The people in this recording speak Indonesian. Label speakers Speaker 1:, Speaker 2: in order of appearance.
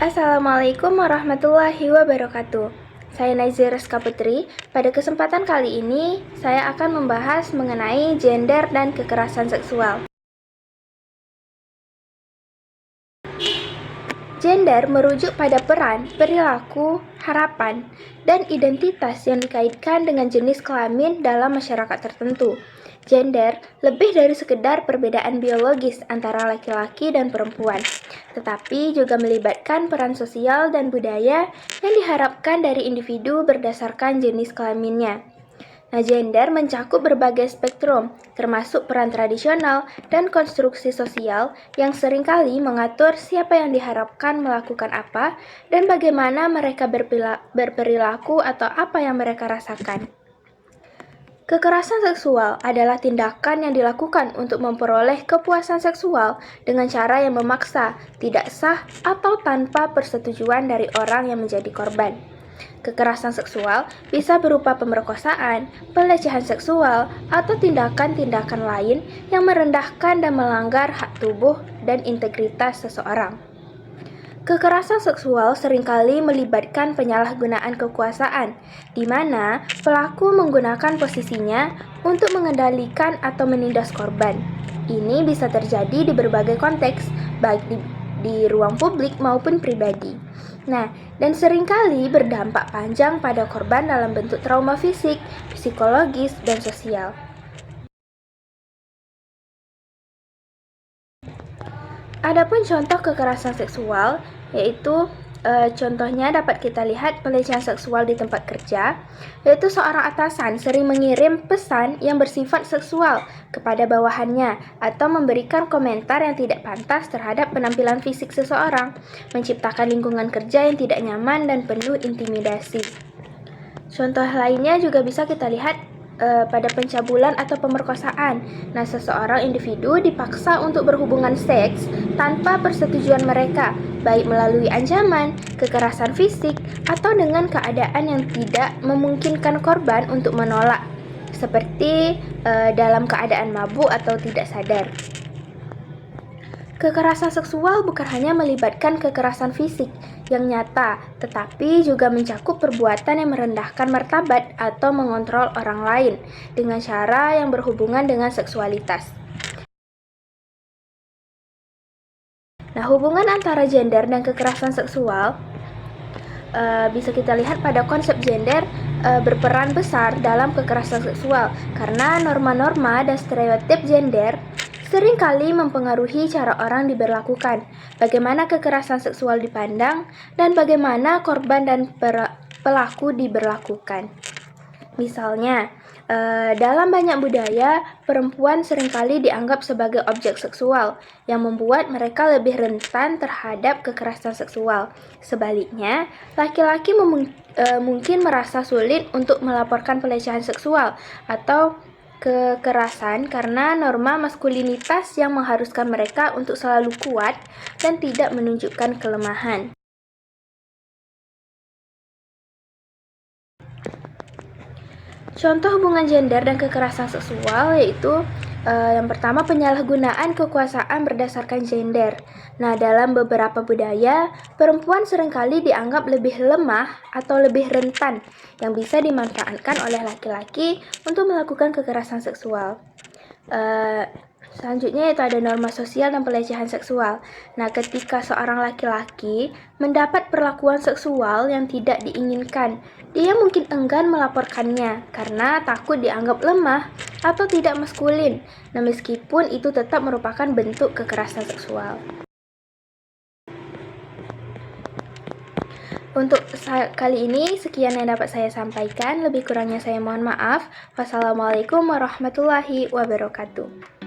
Speaker 1: Assalamualaikum warahmatullahi wabarakatuh. Saya Nazir Rizka Putri. Pada kesempatan kali ini, saya akan membahas mengenai gender dan kekerasan seksual. Gender merujuk pada peran, perilaku, harapan, dan identitas yang dikaitkan dengan jenis kelamin dalam masyarakat tertentu. Gender lebih dari sekedar perbedaan biologis antara laki-laki dan perempuan, tetapi juga melibatkan peran sosial dan budaya yang diharapkan dari individu berdasarkan jenis kelaminnya. Nah, gender mencakup berbagai spektrum, termasuk peran tradisional dan konstruksi sosial yang seringkali mengatur siapa yang diharapkan melakukan apa dan bagaimana mereka berperilaku atau apa yang mereka rasakan. Kekerasan seksual adalah tindakan yang dilakukan untuk memperoleh kepuasan seksual dengan cara yang memaksa, tidak sah, atau tanpa persetujuan dari orang yang menjadi korban. Kekerasan seksual bisa berupa pemerkosaan, pelecehan seksual, atau tindakan-tindakan lain yang merendahkan dan melanggar hak tubuh dan integritas seseorang. Kekerasan seksual seringkali melibatkan penyalahgunaan kekuasaan, di mana pelaku menggunakan posisinya untuk mengendalikan atau menindas korban. Ini bisa terjadi di berbagai konteks, baik di ruang publik maupun pribadi. Nah, dan seringkali berdampak panjang pada korban dalam bentuk trauma fisik, psikologis, dan sosial. Adapun contoh kekerasan seksual, yaitu contohnya dapat kita lihat pelecehan seksual di tempat kerja, yaitu seorang atasan sering mengirim pesan yang bersifat seksual kepada bawahannya atau memberikan komentar yang tidak pantas terhadap penampilan fisik seseorang, menciptakan lingkungan kerja yang tidak nyaman dan penuh intimidasi. Contoh lainnya juga bisa kita lihat pada pencabulan atau pemerkosaan. Nah, seseorang individu dipaksa untuk berhubungan seks tanpa persetujuan mereka, baik melalui ancaman, kekerasan fisik, atau dengan keadaan yang tidak memungkinkan korban untuk menolak, seperti dalam keadaan mabuk atau tidak sadar. Kekerasan seksual bukan hanya melibatkan kekerasan fisik yang nyata, tetapi juga mencakup perbuatan yang merendahkan martabat atau mengontrol orang lain dengan cara yang berhubungan dengan seksualitas. Nah, hubungan antara gender dan kekerasan seksual bisa kita lihat pada konsep gender berperan besar dalam kekerasan seksual karena norma-norma dan stereotip gender seringkali mempengaruhi cara orang diberlakukan, bagaimana kekerasan seksual dipandang, dan bagaimana korban dan pelaku diberlakukan. Misalnya, dalam banyak budaya, perempuan seringkali dianggap sebagai objek seksual, yang membuat mereka lebih rentan terhadap kekerasan seksual. Sebaliknya, laki-laki mungkin merasa sulit untuk melaporkan pelecehan seksual atau kekerasan karena norma maskulinitas yang mengharuskan mereka untuk selalu kuat dan tidak menunjukkan kelemahan. Contoh hubungan gender dan kekerasan seksual yaitu yang pertama penyalahgunaan kekuasaan berdasarkan gender. Nah, dalam beberapa budaya, perempuan seringkali dianggap lebih lemah atau lebih rentan yang bisa dimanfaatkan oleh laki-laki untuk melakukan kekerasan seksual. Selanjutnya yaitu ada norma sosial dan pelecehan seksual. Nah, ketika seorang laki-laki mendapat perlakuan seksual yang tidak diinginkan, dia mungkin enggan melaporkannya karena takut dianggap lemah atau tidak maskulin. Nah, meskipun itu tetap merupakan bentuk kekerasan seksual. Untuk kali ini, sekian yang dapat saya sampaikan. Lebih kurangnya saya mohon maaf. Wassalamualaikum warahmatullahi wabarakatuh.